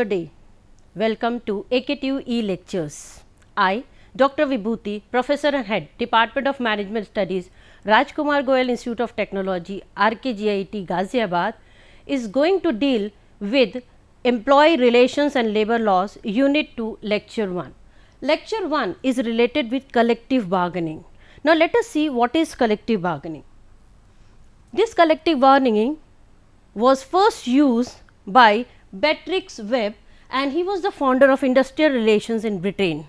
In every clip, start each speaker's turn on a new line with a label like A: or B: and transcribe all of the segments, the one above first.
A: Good day. Welcome to AKTU lectures. I, Dr. Vibhuti, Professor and Head, Department of Management Studies, Rajkumar Goyal Institute of Technology, RKGIT, Ghaziabad, is going to deal with Employee Relations and Labour Laws, Unit 2, Lecture 1. Lecture 1 is related with collective bargaining. Now, let us see what is collective bargaining. This collective bargaining was first used by Beatrix Webb, and he was the founder of industrial relations in Britain.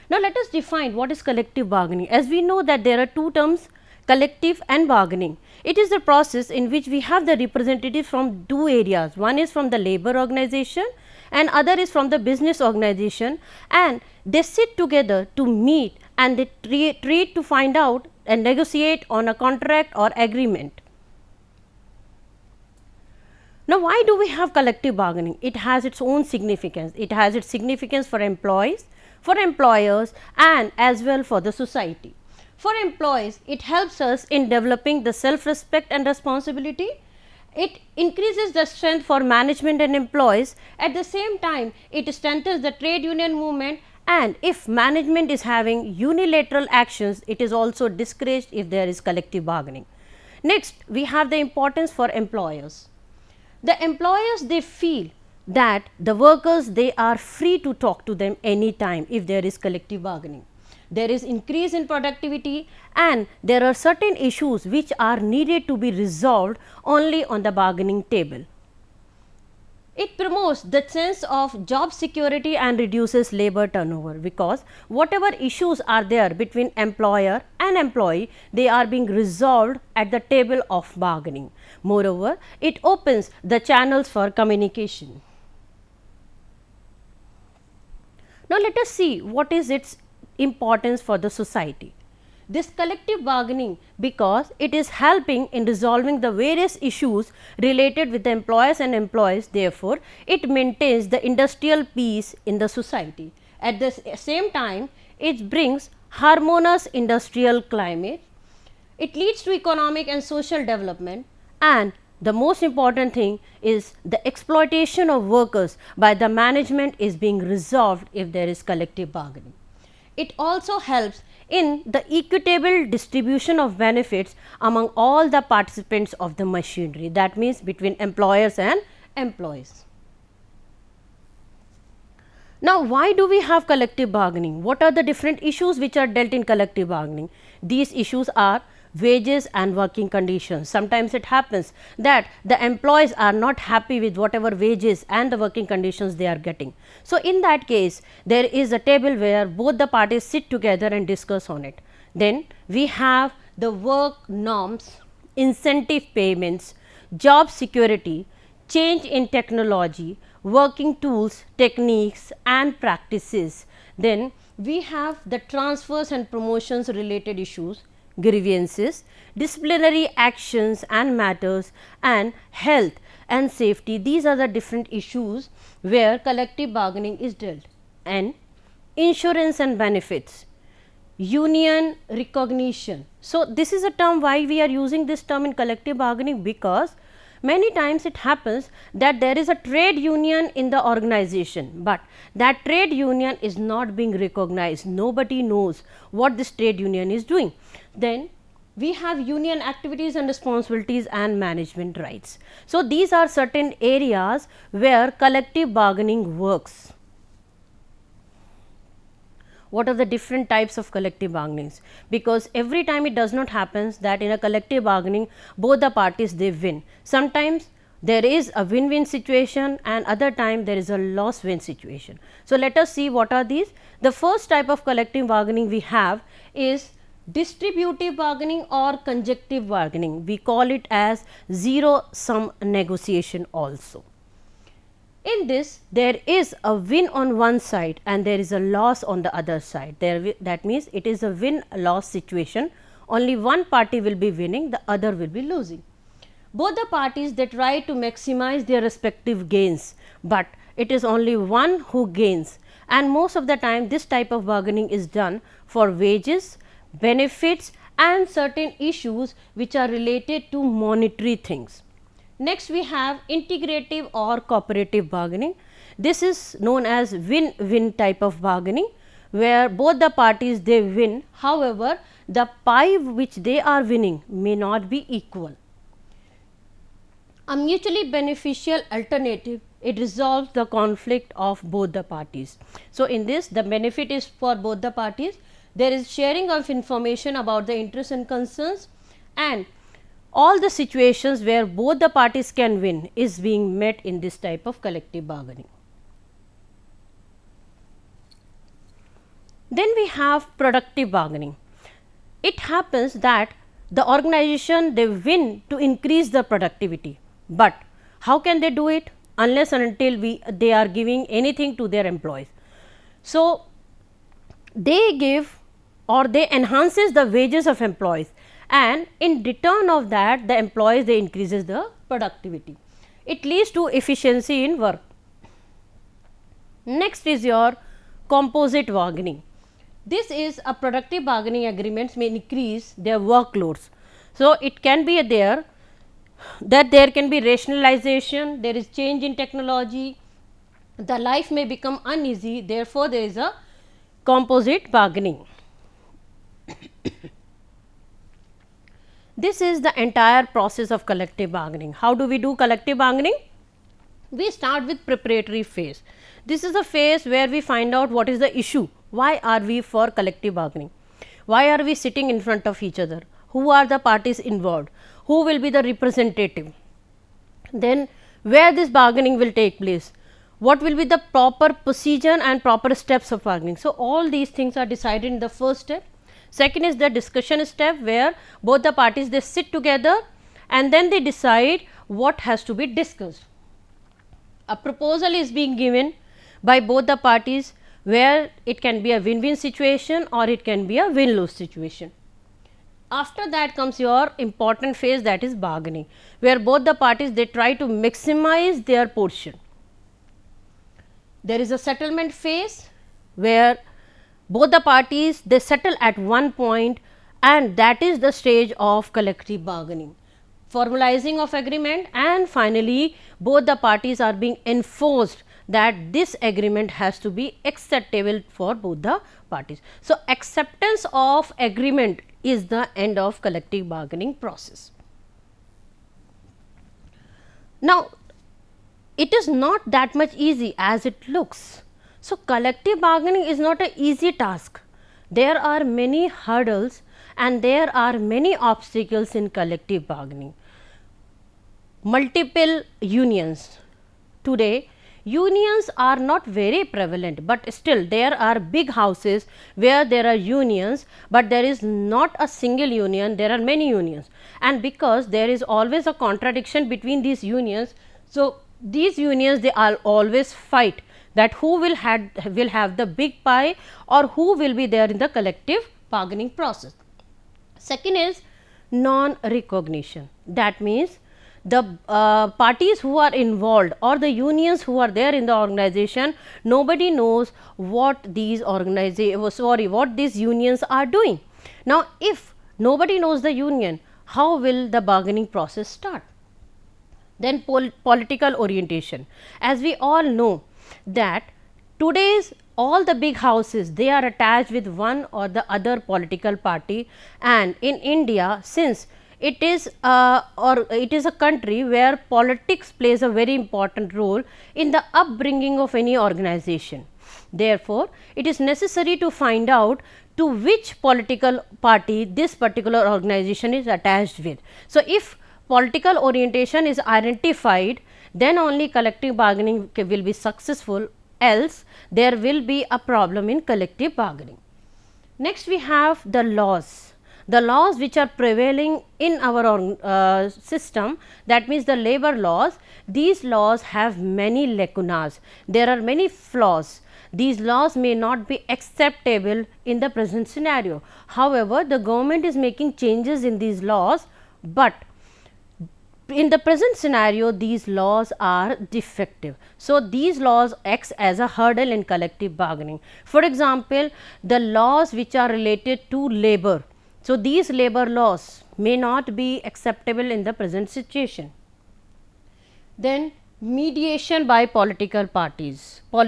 A: Now, let us define what is collective bargaining. As we know that there are two terms, collective and bargaining. It is the process in which we have the representatives from two areas. One is from the labor organization and other is from the business organization, and they sit together to meet and they treat to find out and negotiate on a contract or agreement. Now, why do we have collective bargaining? It has its own significance. It has its significance for employees, for employers, and as well for the society. For employees, it helps us in developing the self-respect and responsibility. It increases the strength for management and employees. At the same time, it strengthens the trade union movement, and if management is having unilateral actions, it is also discouraged if there is collective bargaining. Next, we have the importance for employers. The employers, they feel that the workers, they are free to talk to them anytime if there is collective bargaining. There is increase in productivity and there are certain issues which are needed to be resolved only on the bargaining table. It promotes the sense of job security and reduces labor turnover, because whatever issues are there between employer and employee, they are being resolved at the table of bargaining. Moreover, it opens the channels for communication. Now, let us see what is its importance for the society. This collective bargaining, because it is helping in resolving the various issues related with the employers and employees, therefore, it maintains the industrial peace in the society. At the same time, it brings harmonious industrial climate, it leads to economic and social development, and the most important thing is the exploitation of workers by the management is being resolved if there is collective bargaining. It also helps in the equitable distribution of benefits among all the participants of the machinery, that means between employers and employees. Now, why do we have collective bargaining? What are the different issues which are dealt in collective bargaining? These issues are wages and working conditions. Sometimes it happens that the employees are not happy with whatever wages and the working conditions they are getting. So, in that case, there is a table where both the parties sit together and discuss on it. Then we have the work norms, incentive payments, job security, change in technology, working tools, techniques and practices. Then we have the transfers and promotions related issues, grievances, disciplinary actions and matters, and health and safety. These are the different issues where collective bargaining is dealt. And insurance and benefits, union recognition. So, this is a term, why we are using this term in collective bargaining, because many times it happens that there is a trade union in the organization, but that trade union is not being recognized. Nobody knows what this trade union is doing. Then we have union activities and responsibilities and management rights. So, these are certain areas where collective bargaining works. What are the different types of collective bargainings? Because every time it does not happen that in a collective bargaining both the parties they win. Sometimes there is a win-win situation and other time there is a loss-win situation. So, let us see what are these. The first type of collective bargaining we have is distributive bargaining or conjunctive bargaining. We call it as zero-sum negotiation also. In this, there is a win on one side and there is a loss on the other side. That means it is a win-loss situation. Only one party will be winning, the other will be losing. Both the parties, they try to maximize their respective gains, but it is only one who gains, and most of the time this type of bargaining is done for wages, benefits and certain issues which are related to monetary things. Next we have integrative or cooperative bargaining. This is known as win-win type of bargaining, where both the parties they win, however, the pie which they are winning may not be equal. A mutually beneficial alternative, it resolves the conflict of both the parties. So, in this the benefit is for both the parties, there is sharing of information about the interests and concerns, and all the situations where both the parties can win is being met in this type of collective bargaining. Then we have productive bargaining. It happens that the organization they win to increase the productivity, but how can they do it unless and until they are giving anything to their employees. So, they give or they enhances the wages of employees, and in return of that the employees they increases the productivity. It leads to efficiency in work. Next is your composite bargaining. This is a productive bargaining agreements may increase their workloads. So, it can be there that there can be rationalization, there is change in technology, the life may become uneasy, therefore, there is a composite bargaining. This is the entire process of collective bargaining. How do we do collective bargaining? We start with preparatory phase. This is a phase where we find out what is the issue. Why are we for collective bargaining? Why are we sitting in front of each other? Who are the parties involved? Who will be the representative? Then where this bargaining will take place? What will be the proper procedure and proper steps of bargaining? So, all these things are decided in the first step. Second is the discussion step, where both the parties they sit together and then they decide what has to be discussed. A proposal is being given by both the parties, where it can be a win-win situation or it can be a win-lose situation. After that comes your important phase, that is bargaining, where both the parties they try to maximize their portion. There is a settlement phase, where both the parties they settle at one point, and that is the stage of collective bargaining, formalizing of agreement, and finally both the parties are being enforced that this agreement has to be acceptable for both the parties. So, acceptance of agreement is the end of collective bargaining process. Now, it is not that much easy as it looks. So, collective bargaining is not an easy task. There are many hurdles and there are many obstacles in collective bargaining. Multiple unions. Today, unions are not very prevalent, but still there are big houses where there are unions, but there is not a single union, there are many unions, and because there is always a contradiction between these unions, so these unions they are always fight that who will have the big pie or who will be there in the collective bargaining process. Second is non-recognition. That means the parties who are involved or the unions who are there in the organization, nobody knows what these what these unions are doing. Now, if nobody knows the union, how will the bargaining process start? Then political orientation. As we all know that today's all the big houses they are attached with one or the other political party, and in India, since it is a country where politics plays a very important role in the upbringing of any organization. Therefore, it is necessary to find out to which political party this particular organization is attached with. So, if political orientation is identified, then only collective bargaining will be successful, else there will be a problem in collective bargaining. Next, we have the laws. The laws which are prevailing in our system, that means the labor laws, these laws have many lacunas, there are many flaws. These laws may not be acceptable in the present scenario. However, the government is making changes in these laws, but in the present scenario these laws are defective. So, these laws acts as a hurdle in collective bargaining. For example, the laws which are related to labor. So, these labor laws may not be acceptable in the present situation. Then mediation by political parties or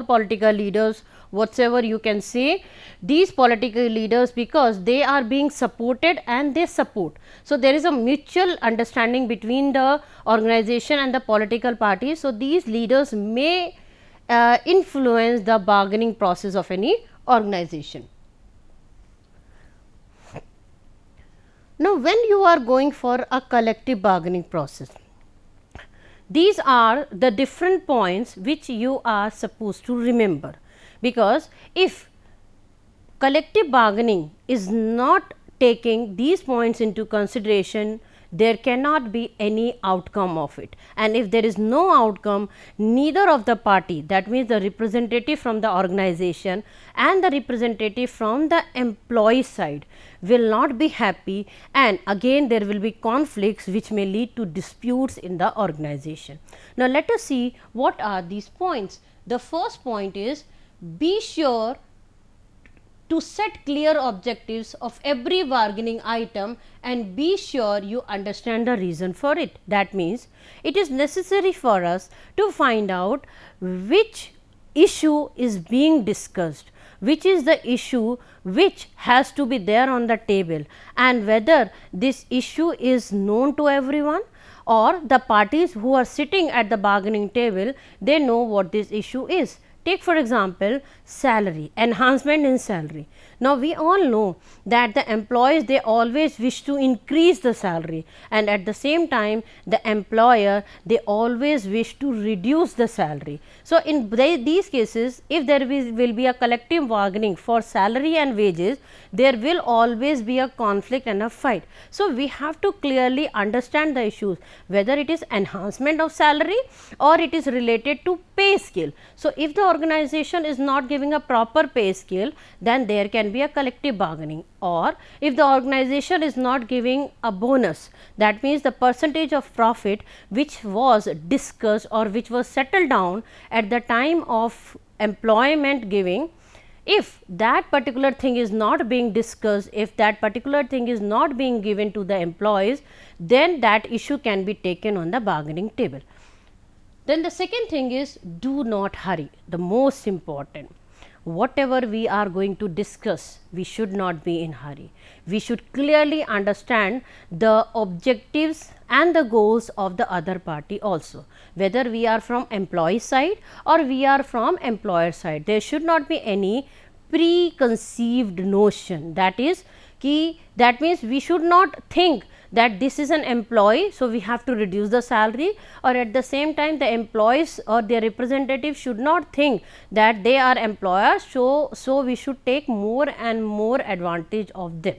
A: political leaders, whatsoever you can say, these political leaders, because they are being supported and they support. So, there is a mutual understanding between the organization and the political parties. So, these leaders may influence the bargaining process of any organization. Now, when you are going for a collective bargaining process, these are the different points which you are supposed to remember, because if collective bargaining is not taking these points into consideration, there cannot be any outcome of it, and if there is no outcome, neither of the party, that means the representative from the organization and the representative from the employee side, will not be happy, and again there will be conflicts which may lead to disputes in the organization. Now, let us see what are these points. The first point is, be sure to set clear objectives of every bargaining item and be sure you understand the reason for it. That means, it is necessary for us to find out which issue is being discussed, which is the issue which has to be there on the table, and whether this issue is known to everyone, or the parties who are sitting at the bargaining table, they know what this issue is. Take for example, salary, enhancement in salary. Now, we all know that the employees, they always wish to increase the salary, and at the same time the employer, they always wish to reduce the salary. So, in these cases, if there will be a collective bargaining for salary and wages, there will always be a conflict and a fight. So, we have to clearly understand the issues, whether it is enhancement of salary or it is related to pay scale. So, if the organization is not giving a proper pay scale, then there can be a collective bargaining, or if the organization is not giving a bonus, that means the percentage of profit which was discussed or which was settled down at the time of employment giving, if that particular thing is not being discussed, if that particular thing is not being given to the employees, then that issue can be taken on the bargaining table. Then the second thing is, do not hurry, the most important. Whatever we are going to discuss, we should not be in hurry. We should clearly understand the objectives and the goals of the other party also, whether we are from employee side or we are from employer side. There should not be any preconceived notion, that is key. That means, we should not think that this is an employee, so we have to reduce the salary, or at the same time the employees or their representatives should not think that they are employers, so we should take more and more advantage of them.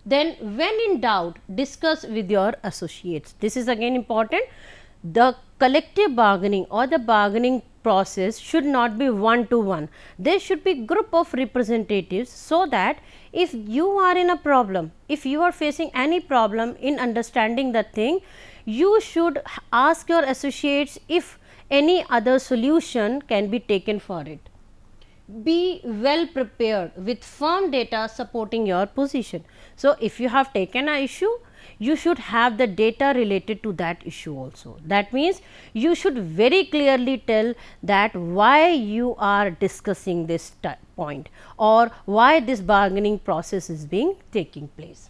A: Then, when in doubt, discuss with your associates. This is again important. The collective bargaining or the bargaining process should not be one to one. There should be group of representatives, so that if you are in a problem, if you are facing any problem in understanding the thing, you should ask your associates if any other solution can be taken for it. Be well prepared with firm data supporting your position. So, if you have taken an issue, you should have the data related to that issue also. That means, you should very clearly tell that why you are discussing this point, or why this bargaining process is being taking place.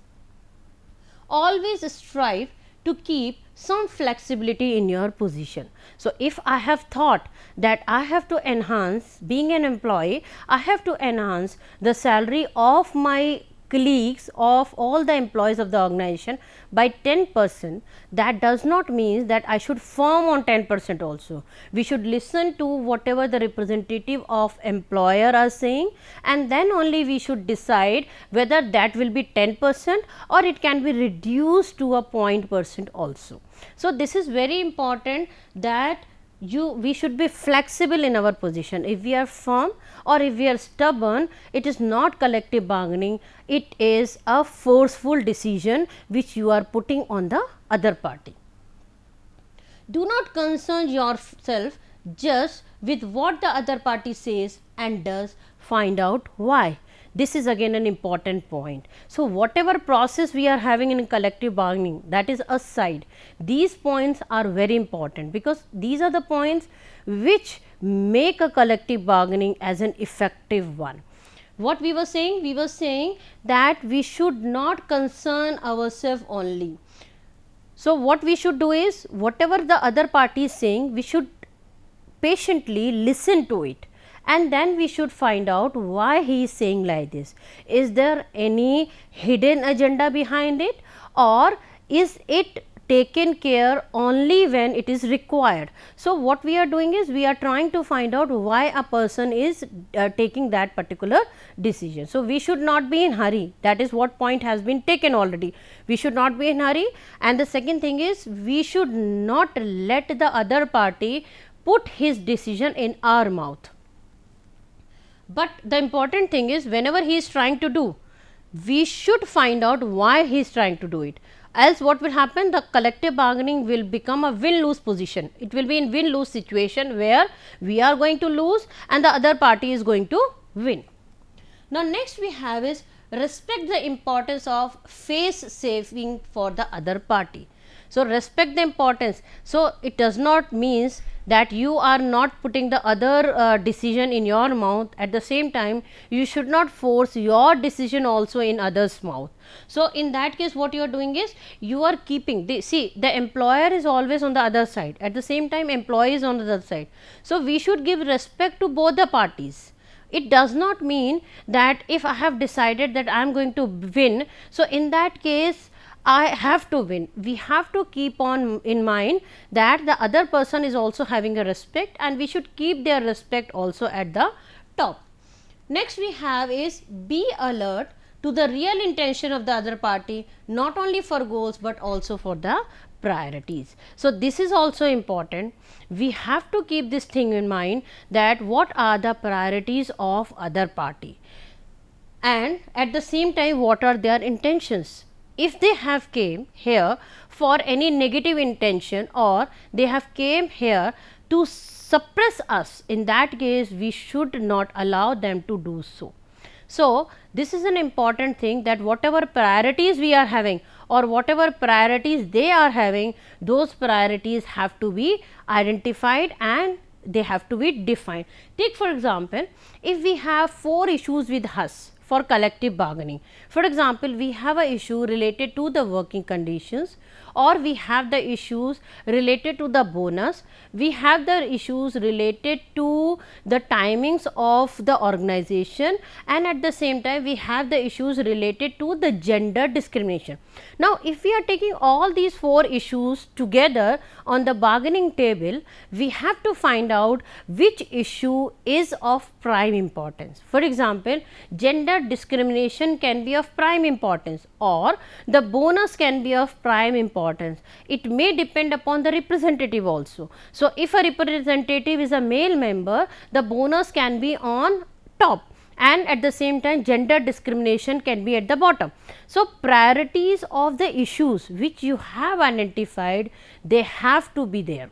A: Always strive to keep some flexibility in your position. So, if I have thought that I have to enhance, being an employee, I have to enhance the salary of my colleagues, of all the employees of the organization by 10%, that does not mean that I should firm on 10% also. We should listen to whatever the representative of employer are saying, and then only we should decide whether that will be 10% or it can be reduced to a 0% also. So, this is very important that we should be flexible in our position. If we are firm or if we are stubborn, it is not collective bargaining, it is a forceful decision which you are putting on the other party. Do not concern yourself just with what the other party says and does, find out why. This is again an important point. So, whatever process we are having in collective bargaining, that is a side, these points are very important, because these are the points which make a collective bargaining as an effective one. What we were saying? We were saying that we should not concern ourselves only. So, what we should do is, whatever the other party is saying, we should patiently listen to it, and then we should find out why he is saying like this. Is there any hidden agenda behind it, or is it taken care only when it is required? So, what we are doing is, we are trying to find out why a person is taking that particular decision. So, we should not be in hurry. That is what point has been taken already. We should not be in hurry, and the second thing is, we should not let the other party put his decision in our mouth. But the important thing is, whenever he is trying to do, we should find out why he is trying to do it. Else what will happen? The collective bargaining will become a win-lose position. It will be in win-lose situation, where we are going to lose and the other party is going to win. Now, next we have is, respect the importance of face saving for the other party. So, respect the importance. So, it does not means that you are not putting the other decision in your mouth. At the same time, you should not force your decision also in others' mouth. So, in that case, what you are doing is, you are keeping the employer is always on the other side, at the same time employee is on the other side. So, we should give respect to both the parties. It does not mean that if I have decided that I am going to win, so in that case I have to win. We have to keep on in mind that the other person is also having a respect, and we should keep their respect also at the top. Next we have is, be alert to the real intention of the other party, not only for goals but also for the priorities. So, this is also important. We have to keep this thing in mind, that what are the priorities of other party, and at the same time what are their intentions. If they have came here for any negative intention, or they have came here to suppress us, in that case we should not allow them to do so. So, this is an important thing, that whatever priorities we are having, or whatever priorities they are having, those priorities have to be identified and they have to be defined. Take for example, if we have 4 issues with us for collective bargaining. For example, we have a issue related to the working conditions, or we have the issues related to the bonus, we have the issues related to the timings of the organization, and at the same time we have the issues related to the gender discrimination. Now, if we are taking all these 4 issues together on the bargaining table, we have to find out which issue is of prime importance. For example, gender discrimination can be of prime importance, or the bonus can be of prime importance. It may depend upon the representative also. So, if a representative is a male member, the bonus can be on top, and at the same time gender discrimination can be at the bottom. So, priorities of the issues which you have identified, they have to be there.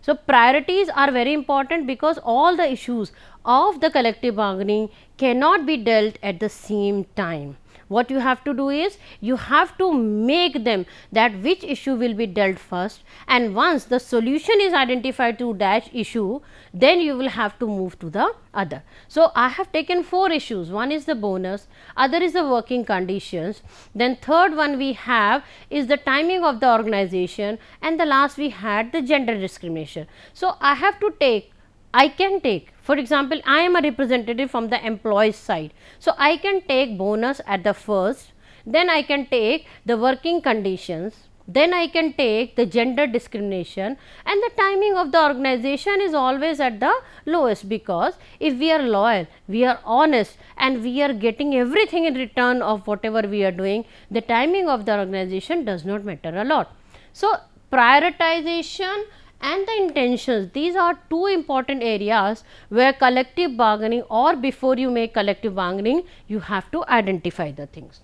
A: So, priorities are very important, because all the issues of the collective bargaining cannot be dealt at the same time. What you have to do is, you have to make them that which issue will be dealt first, and once the solution is identified to that issue, then you will have to move to the other. So, I have taken 4 issues. One is the bonus, other is the working conditions, then third one we have is the timing of the organization, and the last we had the gender discrimination. So, I can take, for example, I am a representative from the employees side. So, I can take bonus at the first, then I can take the working conditions, then I can take the gender discrimination, and the timing of the organization is always at the lowest, because if we are loyal, we are honest, and we are getting everything in return of whatever we are doing, the timing of the organization does not matter a lot. So, prioritization and the intentions, these are 2 important areas where collective bargaining, or before you make collective bargaining, you have to identify the things.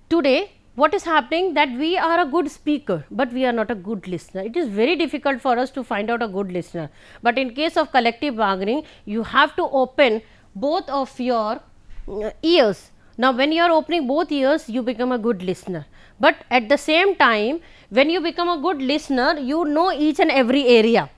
A: Today what is happening, that we are a good speaker, but we are not a good listener. It is very difficult for us to find out a good listener, but in case of collective bargaining, you have to open both of your ears. Now when you are opening both ears, you become a good listener, but at the same time, when you become a good listener, you know each and every area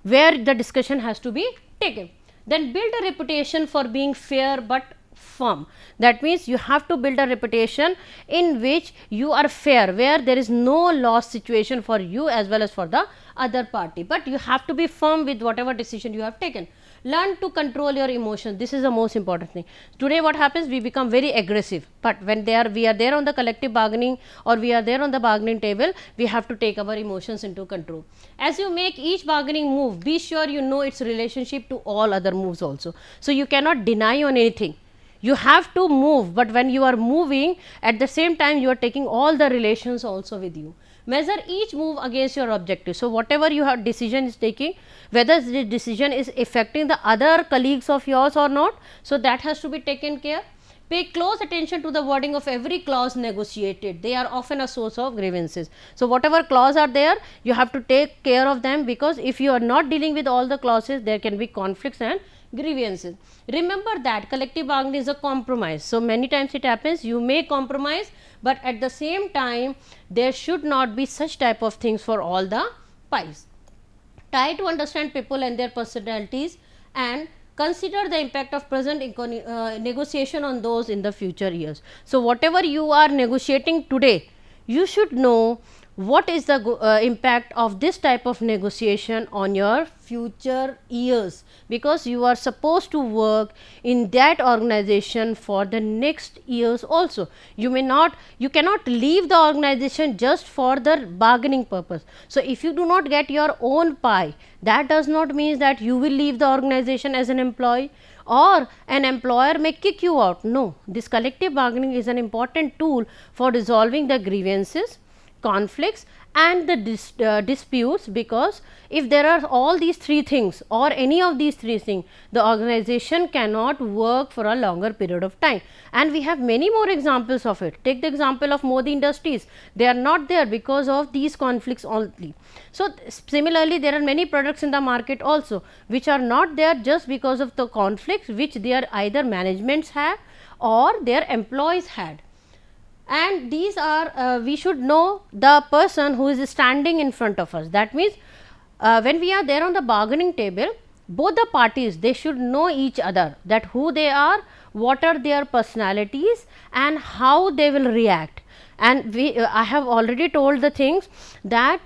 A: where the discussion has to be taken. Then build a reputation for being fair but firm. That means you have to build a reputation in which you are fair, where there is no loss situation for you as well as for the other party, but you have to be firm with whatever decision you have taken. Learn to control your emotions. This is the most important thing. Today what happens, we become very aggressive, but when we are there on the collective bargaining, or we are there on the bargaining table, we have to take our emotions into control. As you make each bargaining move, be sure you know its relationship to all other moves also. So you cannot deny on anything. You have to move, but when you are moving, at the same time you are taking all the relations also with you. Measure each move against your objective. So whatever you have decision is taking, whether the decision is affecting the other colleagues of yours or not, so that has to be taken care. Pay close attention to the wording of every clause negotiated. They are often a source of grievances. So whatever clause are there, you have to take care of them, because if you are not dealing with all the clauses, there can be conflicts and grievances. Remember that collective bargaining is a compromise. So many times it happens, you may compromise, but at the same time there should not be such type of things for all the pies. Try to understand people and their personalities, and consider the impact of present negotiation on those in the future years. So whatever you are negotiating today, you should know what is the impact of this type of negotiation on your future years, because you are supposed to work in that organization for the next years also. You cannot leave the organization just for the bargaining purpose. So if you do not get your own pie, that does not mean that you will leave the organization as an employee, or an employer may kick you out. No, this collective bargaining is an important tool for resolving the grievances, conflicts and the disputes, because if there are all these three things or any of these three things, the organization cannot work for a longer period of time. And we have many more examples of it. Take the example of Modi Industries. They are not there because of these conflicts only. So similarly, there are many products in the market also which are not there just because of the conflicts which their either managements have or their employees had. And these are we should know the person who is standing in front of us. That means when we are there on the bargaining table, both the parties, they should know each other, that who they are, what are their personalities and how they will react. And I have already told the things that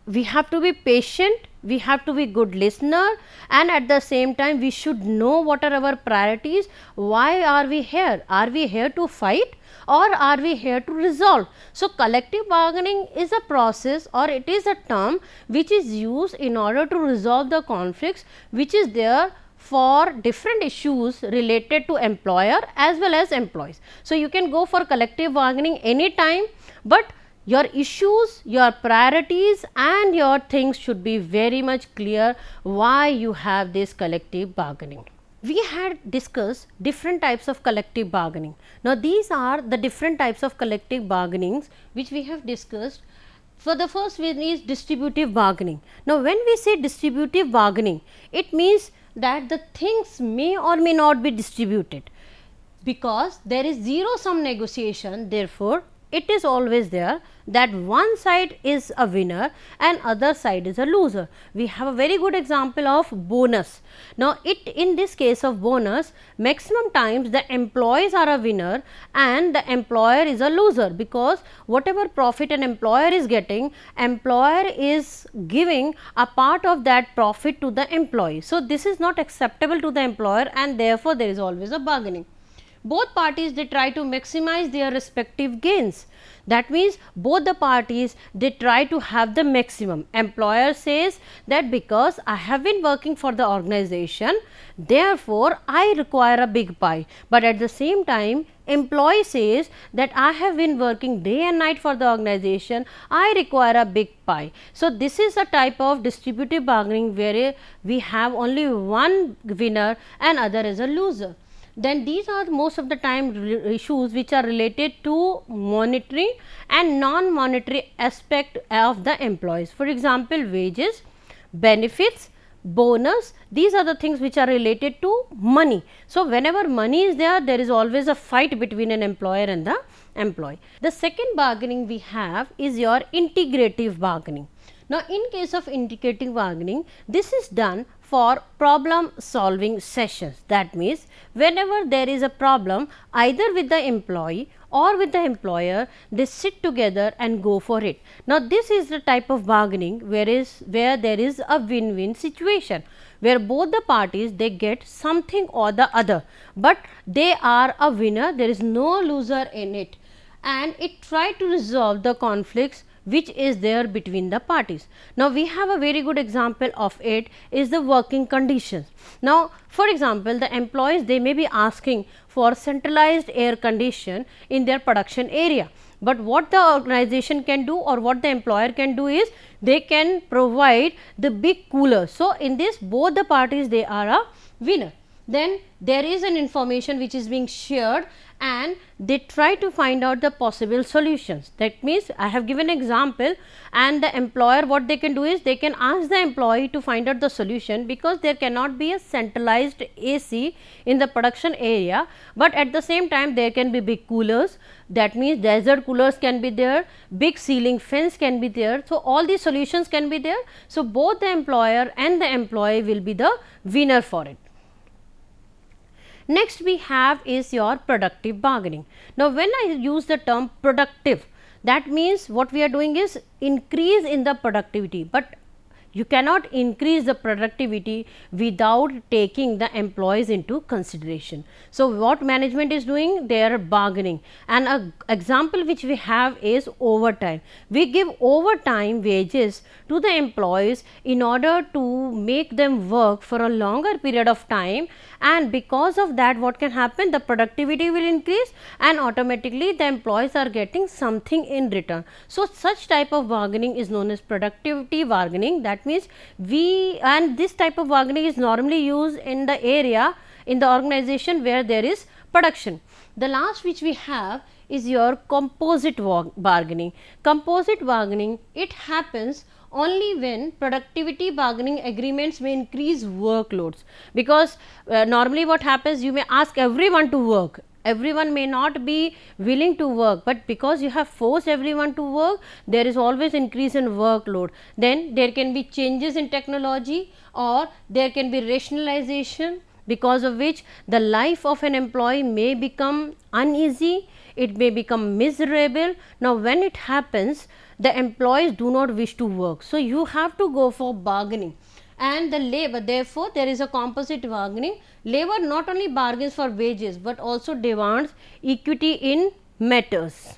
A: we have to be patient, we have to be good listener, and at the same time we should know what are our priorities. Why are we here? Are we here to fight or are we here to resolve? So collective bargaining is a process, or it is a term which is used in order to resolve the conflicts which is there for different issues related to employer as well as employees. So you can go for collective bargaining anytime, but your issues, your priorities and your things should be very much clear why you have this collective bargaining. We had discussed different types of collective bargaining. Now these are the different types of collective bargainings which we have discussed. For the first one is distributive bargaining. Now when we say distributive bargaining, it means that the things may or may not be distributed, because there is zero sum negotiation. Therefore it is always there that one side is a winner and other side is a loser. We have a very good example of bonus. Now in this case of bonus, maximum times the employees are a winner and the employer is a loser, because whatever profit an employer is getting, employer is giving a part of that profit to the employee. So this is not acceptable to the employer, and therefore there is always a bargaining. Both parties, they try to maximize their respective gains. That means both the parties, they try to have the maximum. Employer says that because I have been working for the organization, therefore I require a big pie. But at the same time, employee says that I have been working day and night for the organization, I require a big pie. So this is a type of distributive bargaining where we have only one winner and other is a loser. then these are most of the time issues which are related to monetary and non-monetary aspect of the employees. For example, wages, benefits, bonus, these are the things which are related to money. So, whenever money is there, there is always a fight between an employer and the employee. The second bargaining we have is your integrative bargaining. Now, in case of integrative bargaining, this is done for problem solving sessions. That means, whenever there is a problem either with the employee or with the employer, they sit together and go for it. Now, this is the type of bargaining where there is a win-win situation, where both the parties they get something or the other, but they are a winner, there is no loser in it, and it try to resolve the conflicts which is there between the parties. Now, we have a very good example of it is the working conditions. Now, for example, the employees they may be asking for centralized air condition in their production area, but what the organization can do or what the employer can do is they can provide the big cooler. So, in this both the parties they are a winner. Then there is an information which is being shared and they try to find out the possible solutions. That means, I have given example, and the employer what they can do is they can ask the employee to find out the solution, because there cannot be a centralized AC in the production area, but at the same time there can be big coolers. That means, desert coolers can be there, big ceiling fans can be there. So, all these solutions can be there. So, both the employer and the employee will be the winner for it. Next we have is your productive bargaining. Now, when I use the term productive, that means what we are doing is increase in the productivity, but you cannot increase the productivity without taking the employees into consideration. So, what management is doing? They are bargaining, and an example which we have is overtime. We give overtime wages to the employees in order to make them work for a longer period of time, and because of that what can happen? The productivity will increase and automatically the employees are getting something in return. So, such type of bargaining is known as productivity bargaining. That means, this type of bargaining is normally used in the area in the organization where there is production. The last which we have is your composite bargaining. Composite bargaining, it happens only when productivity bargaining agreements may increase workloads, because normally what happens, you may ask everyone to work, everyone may not be willing to work, but because you have forced everyone to work, there is always increase in workload. Then there can be changes in technology, or there can be rationalization, because of which the life of an employee may become uneasy, it may become miserable. Now, when it happens, the employees do not wish to work. So, you have to go for bargaining. And the labor, therefore, there is a composite bargaining. Labor not only bargains for wages, but also demands equity in matters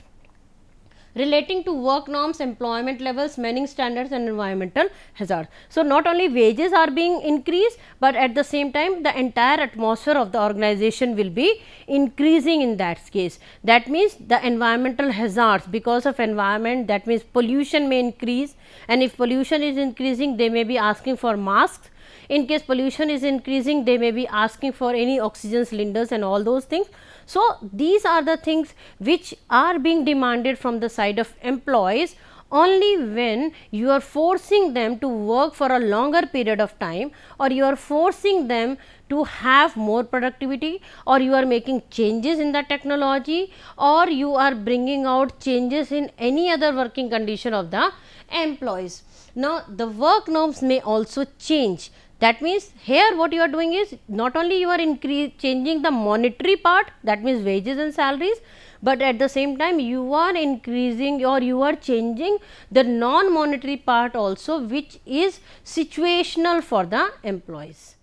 A: relating to work norms, employment levels, manning standards and environmental hazards. So, not only wages are being increased, but at the same time the entire atmosphere of the organization will be increasing in that case. That means, the environmental hazards, because of environment, that means pollution may increase, and if pollution is increasing they may be asking for masks. In case pollution is increasing, they may be asking for any oxygen cylinders and all those things. So, these are the things which are being demanded from the side of employees only when you are forcing them to work for a longer period of time, or you are forcing them to have more productivity, or you are making changes in the technology, or you are bringing out changes in any other working condition of the employees. Now, the work norms may also change. That means, here what you are doing is not only you are changing the monetary part, that means wages and salaries, but at the same time you are increasing or you are changing the non-monetary part also, which is situational for the employees.